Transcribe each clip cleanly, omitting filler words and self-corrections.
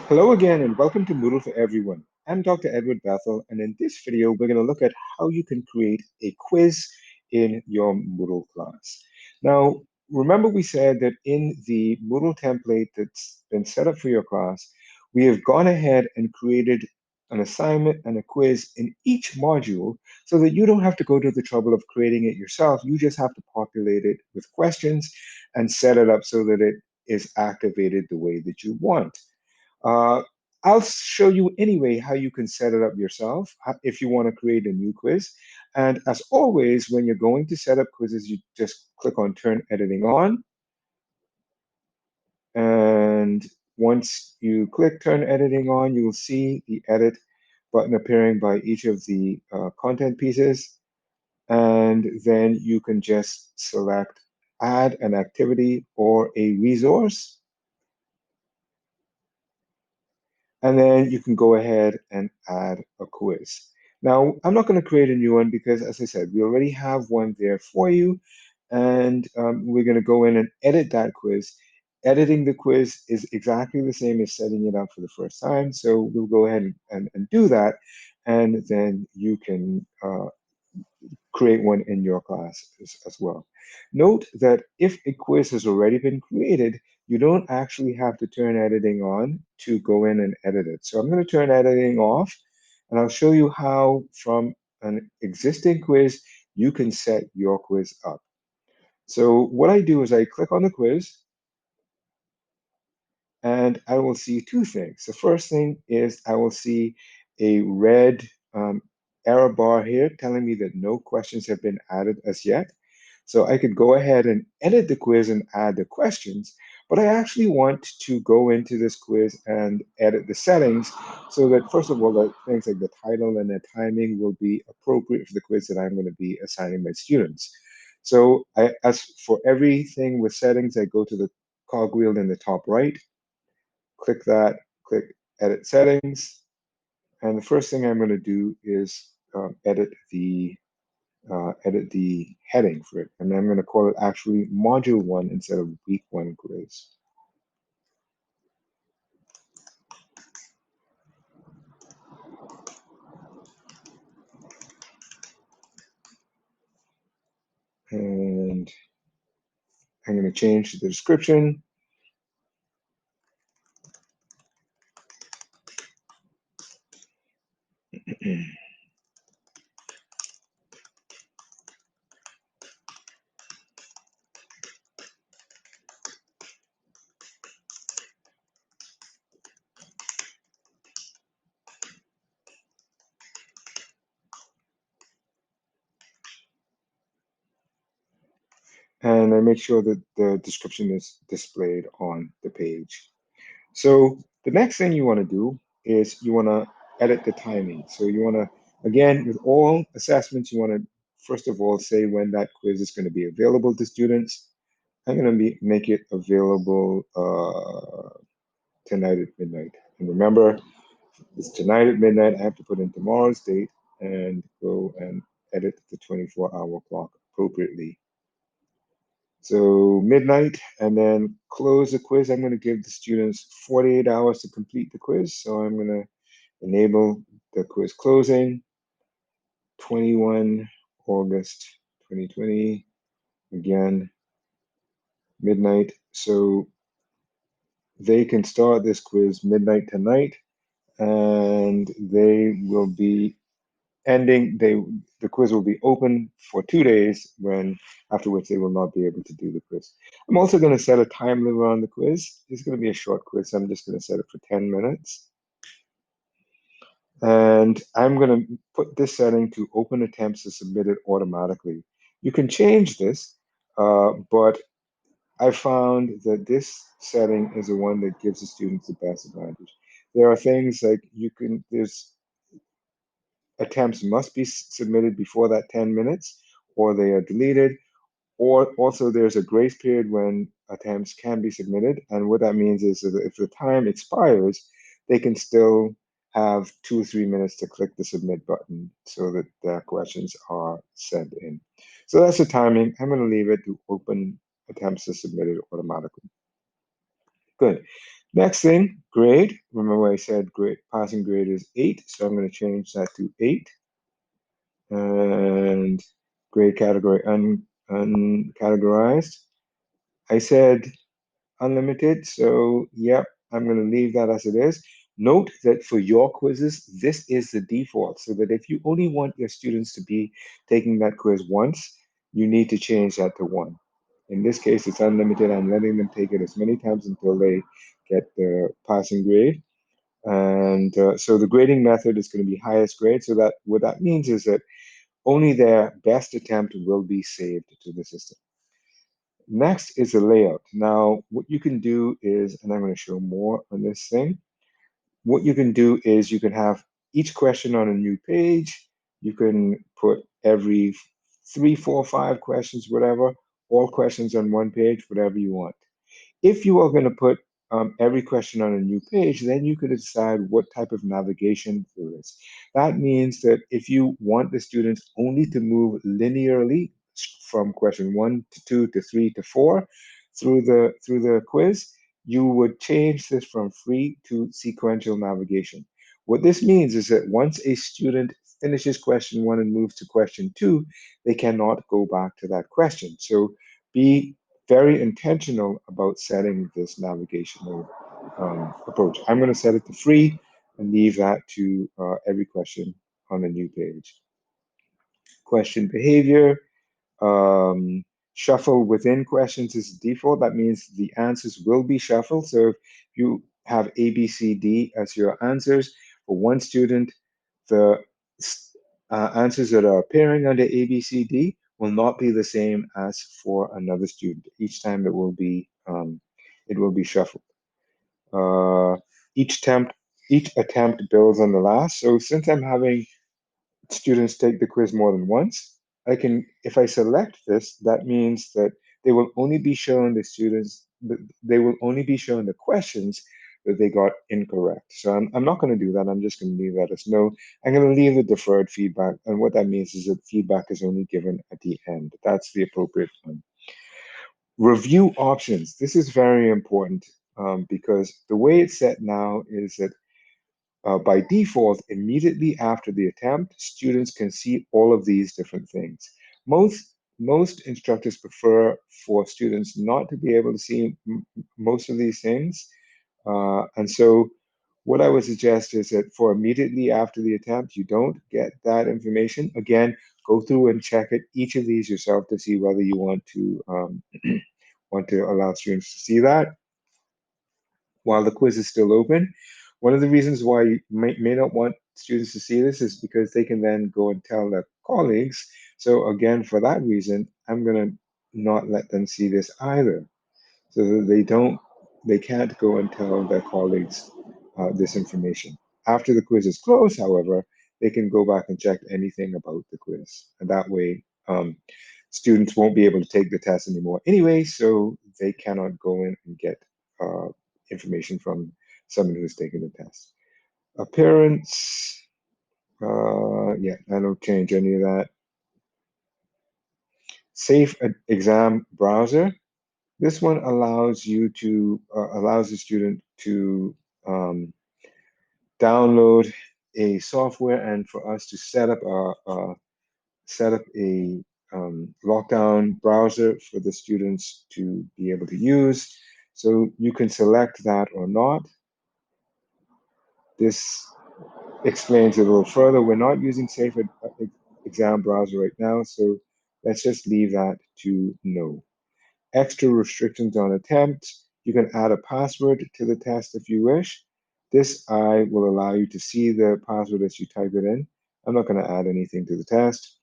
Hello again and welcome to Moodle for Everyone. I'm Dr. Edward Bethel, and in this video we're going to look at how you can create a quiz in your Moodle class. Now, remember we said that in the Moodle template that's been set up for your class, we have gone ahead and created an assignment and a quiz in each module so that you don't have to go to the trouble of creating it yourself. You just have to populate it with questions and set it up so that it is activated the way that you want. Uh, I'll show you anyway how you can set it up yourself if you want to create a new quiz. And as always, when you're going to set up quizzes, you just click on Turn Editing On. And once you click Turn Editing On, you will see the Edit button appearing by each of the content pieces. And then you can just select Add an activity or a resource. And then you can go ahead and add a quiz. Now, I'm not going to create a new one because, as I said, we already have one there for you, and we're going to go in and edit that quiz. Editing the quiz is exactly the same as setting it up for the first time, so we'll go ahead and do that, and then you can create one in your class as well. Note that if a quiz has already been created, you don't actually have to turn editing on to go in and edit it. So I'm going to turn editing off, and I'll show you how from an existing quiz, you can set your quiz up. So what I do is I click on the quiz, and I will see two things. The first thing is I will see a red error bar here telling me that no questions have been added as yet. So I could go ahead and edit the quiz and add the questions, but I actually want to go into this quiz and edit the settings so that, first of all, the things like the title and the timing will be appropriate for the quiz that I'm going to be assigning my students. So as for everything with settings, I go to the cogwheel in the top right, click that, click Edit Settings, and the first thing I'm going to do is edit the heading for it, and I'm going to call it actually Module 1 instead of Week 1 quiz. And I'm going to change the description. And I make sure that the description is displayed on the page. So the next thing you want to do is you want to edit the timing. So you want to, again, with all assessments, you want to, first of all, say when that quiz is going to be available to students. I'm going to make it available tonight at midnight. And remember, it's tonight at midnight. I have to put in tomorrow's date and go and edit the 24-hour clock appropriately. So midnight, and then close the quiz. I'm going to give the students 48 hours to complete the quiz. So I'm going to enable the quiz closing, 21 August 2020, again, midnight. So they can start this quiz midnight tonight, and they will be ending, the quiz will be open for 2 days, after which they will not be able to do the quiz. I'm also going to set a time limit on the quiz. It's going to be a short quiz. So I'm just going to set it for 10 minutes. And I'm going to put this setting to open attempts to submit it automatically. You can change this, but I found that this setting is the one that gives the students the best advantage. There are things like there's attempts must be submitted before that 10 minutes, or they are deleted. Or also there's a grace period when attempts can be submitted. And what that means is that if the time expires, they can still have 2 or 3 minutes to click the submit button so that their questions are sent in. So that's the timing. I'm going to leave it to open attempts to submit it automatically. Good. Next thing, grade. Remember I said grade, passing grade is 8, so I'm going to change that to 8. And grade category uncategorized. I said unlimited, so yep, I'm going to leave that as it is. Note that for your quizzes, this is the default, so that if you only want your students to be taking that quiz once, you need to change that to 1. In this case, it's unlimited. I'm letting them take it as many times until they get the passing grade. And so the grading method is going to be highest grade. So that what that means is that only their best attempt will be saved to the system. Next is the layout. Now, what you can do is, and I'm going to show more on this thing. What you can do is you can have each question on a new page. You can put every 3, 4, 5 questions, whatever, all questions on one page, whatever you want. If you are going to put every question on a new page, then you could decide what type of navigation there is. That means that if you want the students only to move linearly from question 1 to 2 to 3 to 4 through the quiz, you would change this from free to sequential navigation. What this means is that once a student finishes question 1 and moves to question 2, they cannot go back to that question. So be very intentional about setting this navigational approach. I'm going to set it to free and leave that to every question on a new page. Question behavior, um, shuffle within questions is default. That means the answers will be shuffled. So if you have A, B, C, D as your answers for one student, the answers that are appearing under A, B, C, D will not be the same as for another student. Each time it will be shuffled. Uh, each attempt each attempt builds on the last. So since I'm having students take the quiz more than once, I can, if I select this, that means that they will only be shown the students, they will only be shown the questions that they got incorrect. So I'm not going to do that. I'm just going to leave that as no. I'm going to leave the deferred feedback. And what that means is that feedback is only given at the end. That's the appropriate one. Review options. This is very important because the way it's set now is that by default, immediately after the attempt, students can see all of these different things. Most instructors prefer for students not to be able to see most of these things. And so what I would suggest is that for immediately after the attempt, you don't get that information. Again, go through and check it, each of these yourself to see whether you want to want to allow students to see that while the quiz is still open. One of the reasons why you may not want students to see this is because they can then go and tell their colleagues. So again, for that reason, I'm going to not let them see this either, so that they can't go and tell their colleagues this information. After the quiz is closed, however, they can go back and check anything about the quiz. And that way, students won't be able to take the test anymore anyway, so they cannot go in and get uh, information from someone who's taken the test. Appearance, yeah, I don't change any of that. Safe exam browser. This one allows you to allows the student to download a software and for us to set up a lockdown browser for the students to be able to use. So you can select that or not. This explains it a little further. We're not using Safe Exam Browser right now, so let's just leave that to no. Extra restrictions on attempts. You can add a password to the test if you wish. This I will allow you to see the password as you type it in. I'm not going to add anything to the test.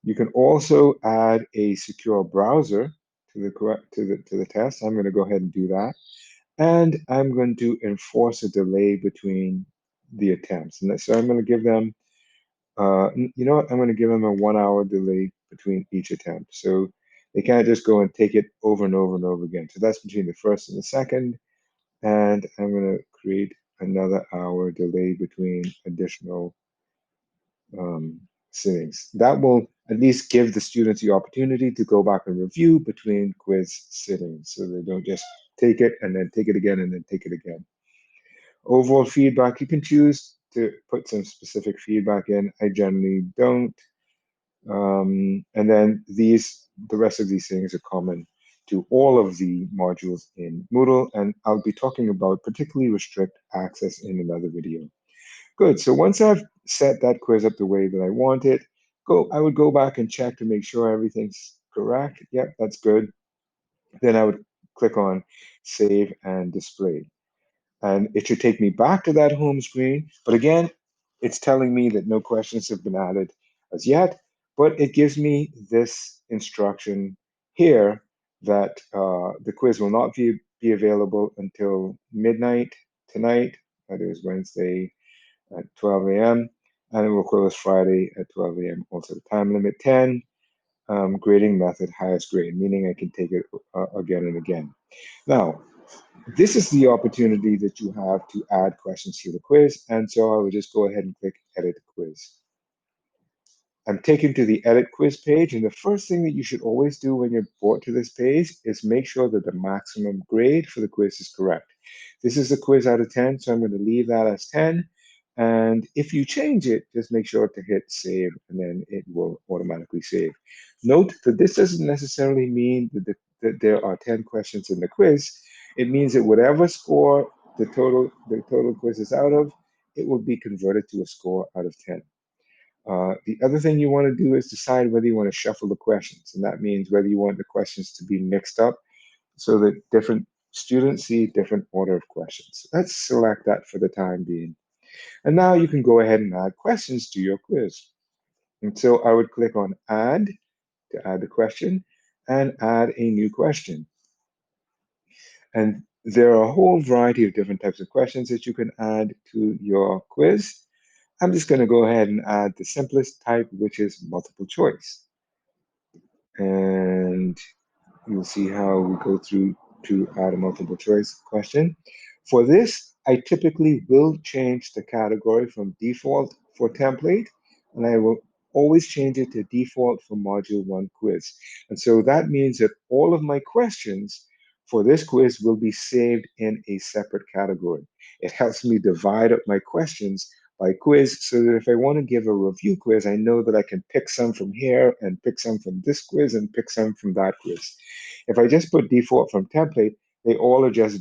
You can also add a secure browser to the test. I'm going to go ahead and do that. And I'm going to enforce a delay between the attempts. And so I'm going to give them, you know what? I'm going to give them a 1 hour delay between each attempt. So they can't just go and take it over and over and over again. So that's between the first and the second. And I'm going to create another hour delay between additional um, sittings. That will at least give the students the opportunity to go back and review between quiz sittings so they don't just take it and then take it again and then take it again. Overall feedback, you can choose to put some specific feedback in. I generally don't. And then the rest of these things are common to all of the modules in Moodle, and I'll be talking about particularly restrict access in another video. Good, so once I've set that quiz up the way that I want it, I would go back and check to make sure everything's correct. Yep, that's good. Then I would click on Save and Display. And it should take me back to that home screen. But again, it's telling me that no questions have been added as yet, but it gives me this instruction here that the quiz will not be available until midnight tonight. That is Wednesday at 12 a.m. And it will close Friday at 12 a.m. Also, the time limit 10, grading method highest grade, meaning I can take it again and again. Now, this is the opportunity that you have to add questions to the quiz. And so I will just go ahead and click Edit Quiz. I'm taken to the Edit Quiz page, and the first thing that you should always do when you're brought to this page is make sure that the maximum grade for the quiz is correct. This is a quiz out of 10, so I'm going to leave that as 10. And if you change it, just make sure to hit Save, and then it will automatically save. Note that this doesn't necessarily mean that there are 10 questions in the quiz. It means that whatever score the total quiz is out of, it will be converted to a score out of 10. The other thing you want to do is decide whether you want to shuffle the questions, and that means whether you want the questions to be mixed up so that different students see different order of questions. Let's select that for the time being. And now you can go ahead and add questions to your quiz. And so I would click on Add to add the question and add a new question. And there are a whole variety of different types of questions that you can add to your quiz. I'm just going to go ahead and add the simplest type, which is multiple choice. And you'll see how we go through to add a multiple choice question. For this, I typically will change the category from default for template, and I will always change it to default for module 1 quiz. And so that means that all of my questions for this quiz will be saved in a separate category. It helps me divide up my questions by quiz so that if I want to give a review quiz, I know that I can pick some from here and pick some from this quiz and pick some from that quiz. If I just put default from template, they all are just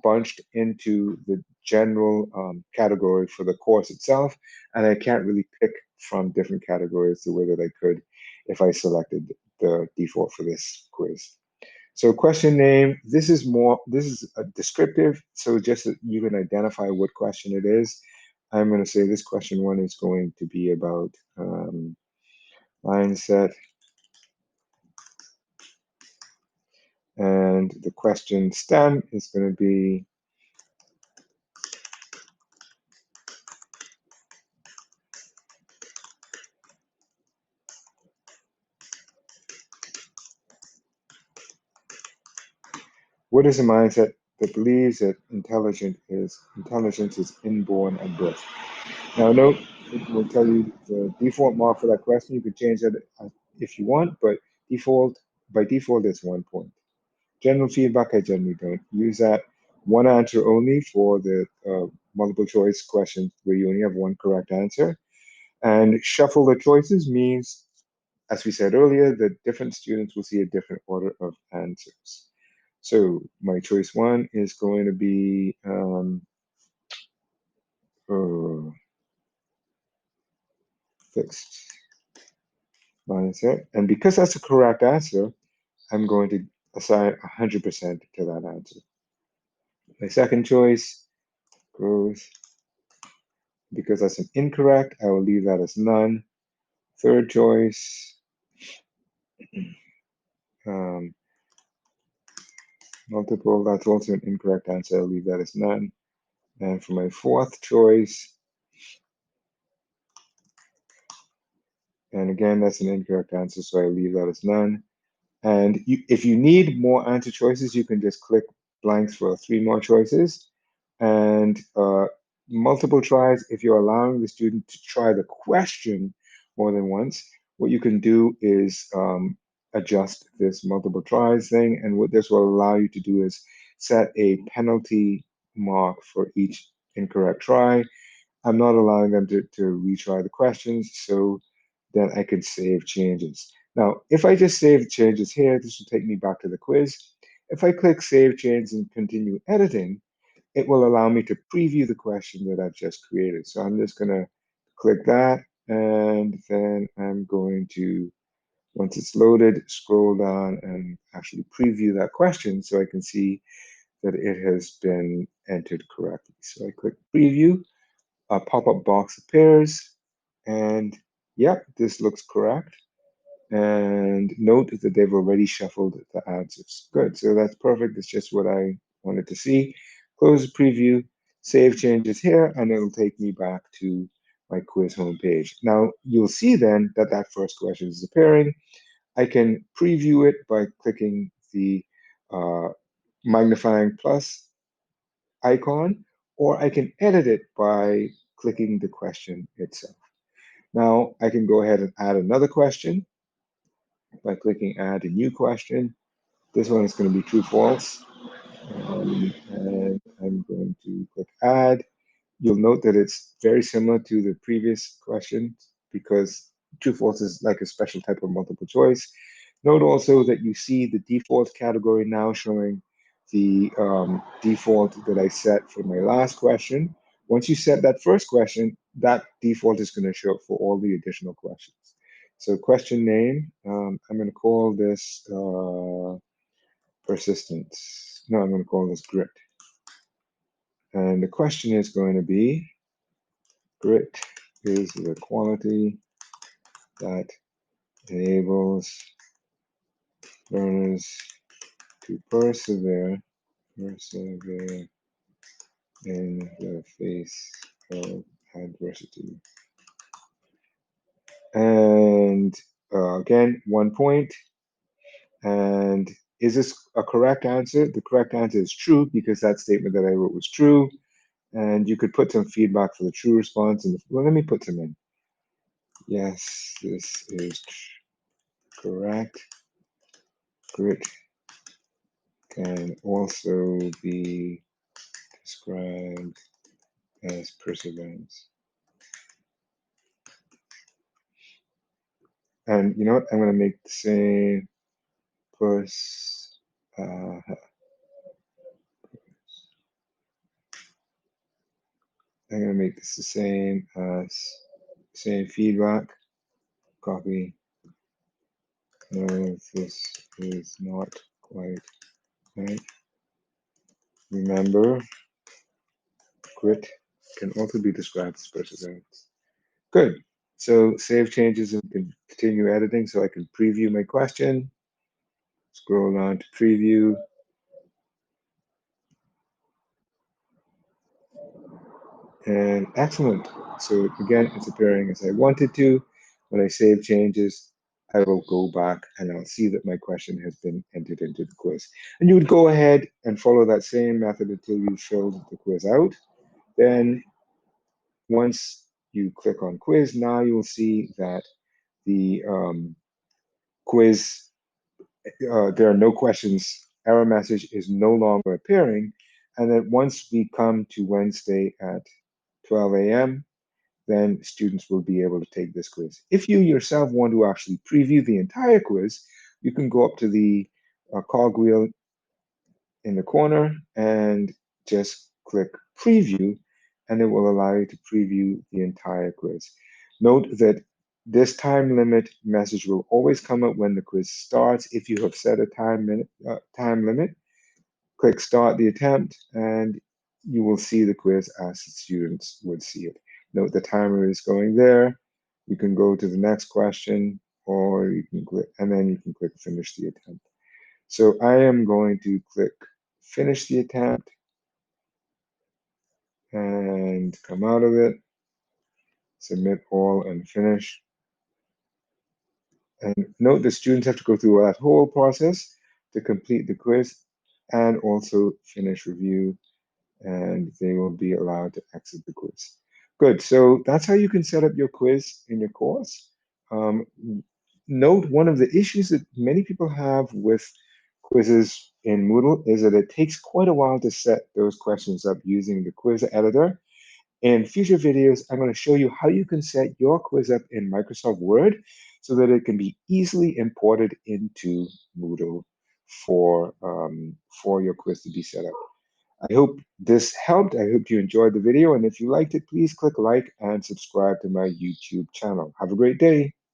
bunched into the general category for the course itself, and I can't really pick from different categories the way that I could if I selected the default for this quiz. So question name, this is a descriptive, so just that you can identify what question it is. I'm going to say this question 1 is going to be about mindset. And the question stem is going to be what is a mindset that believes that intelligence is inborn at birth? Now note, it will tell you the default mark for that question. You could change that if you want, but by default, it's 1 point. General feedback, I generally don't use that. One answer only for the multiple choice questions where you only have one correct answer. And shuffle the choices means, as we said earlier, that different students will see a different order of answers. So my choice 1 is going to be fixed mindset. And because that's the correct answer, I'm going to assign 100% to that answer. My second choice goes, because that's an incorrect, I will leave that as none. Third choice, multiple, that's also an incorrect answer. I'll leave that as none. And for my fourth choice, and again, that's an incorrect answer, so I leave that as none. And if you need more answer choices, you can just click blanks for 3 more choices. And multiple tries, if you're allowing the student to try the question more than once, what you can do is adjust this multiple tries thing. And what this will allow you to do is set a penalty mark for each incorrect try. I'm not allowing them to retry the questions, so then I can save changes. Now, if I just save changes here, this will take me back to the quiz. If I click Save Change and continue editing, it will allow me to preview the question that I've just created. So I'm just going to click that, and then I'm going to, once it's loaded, scroll down and actually preview that question so I can see that it has been entered correctly. So I click Preview, a pop-up box appears, and yep, this looks correct. And note that they've already shuffled the answers. Good, so that's perfect. It's just what I wanted to see. Close the preview, save changes here, and it'll take me back to my quiz homepage. Now, you'll see then that that first question is appearing. I can preview it by clicking the uh, magnifying plus icon, or I can edit it by clicking the question itself. Now, I can go ahead and add another question by clicking Add a New Question. This one is going to be true false. And I'm going to click Add. You'll note that it's very similar to the previous question because true false is like a special type of multiple choice. Note also that you see the default category now showing the default that I set for my last question. Once you set that first question, that default is going to show up for all the additional questions. So question name, I'm going to call this persistence. No, I'm going to call this grit. And the question is going to be, grit is the quality that enables learners to persevere in the face of adversity. And again, 1 point. And is this a correct answer? The correct answer is true because that statement that I wrote was true. And you could put some feedback for the true response. And well, let me put some in. Yes, this is correct. Grit can also be described as perseverance. And you know what? I'm going to make the same plus. I'm going to make this the same as same feedback. Copy. No, this is not quite right. Remember, grit can also be described as perseverance. Good. So save changes and continue editing so I can preview my question. Scroll down to preview. And excellent. So again, it's appearing as I wanted to. When I save changes, I will go back and I'll see that my question has been entered into the quiz. And you would go ahead and follow that same method until you filled the quiz out. Then once you click on quiz, now you'll see that the quiz, there are no questions, error message is no longer appearing. And then once we come to Wednesday at 12 a.m., then students will be able to take this quiz. If you yourself want to actually preview the entire quiz, you can go up to the cogwheel in the corner and just click preview, and it will allow you to preview the entire quiz. Note that this time limit message will always come up when the quiz starts. If you have set a time limit, click start the attempt and you will see the quiz as the students would see it. Note the timer is going there. You can go to the next question or you can click, and then you can click finish the attempt. So I am going to click finish the attempt and come out of it, submit all and finish. And note the students have to go through that whole process to complete the quiz and also finish review, and they will be allowed to exit the quiz. Good, so that's how you can set up your quiz in your course. Note one of the issues that many people have with quizzes in Moodle is that it takes quite a while to set those questions up using the quiz editor. In future videos, I'm going to show you how you can set your quiz up in Microsoft Word so that it can be easily imported into Moodle for your quiz to be set up. I hope this helped. I hope you enjoyed the video. And if you liked it, please click like and subscribe to my YouTube channel. Have a great day.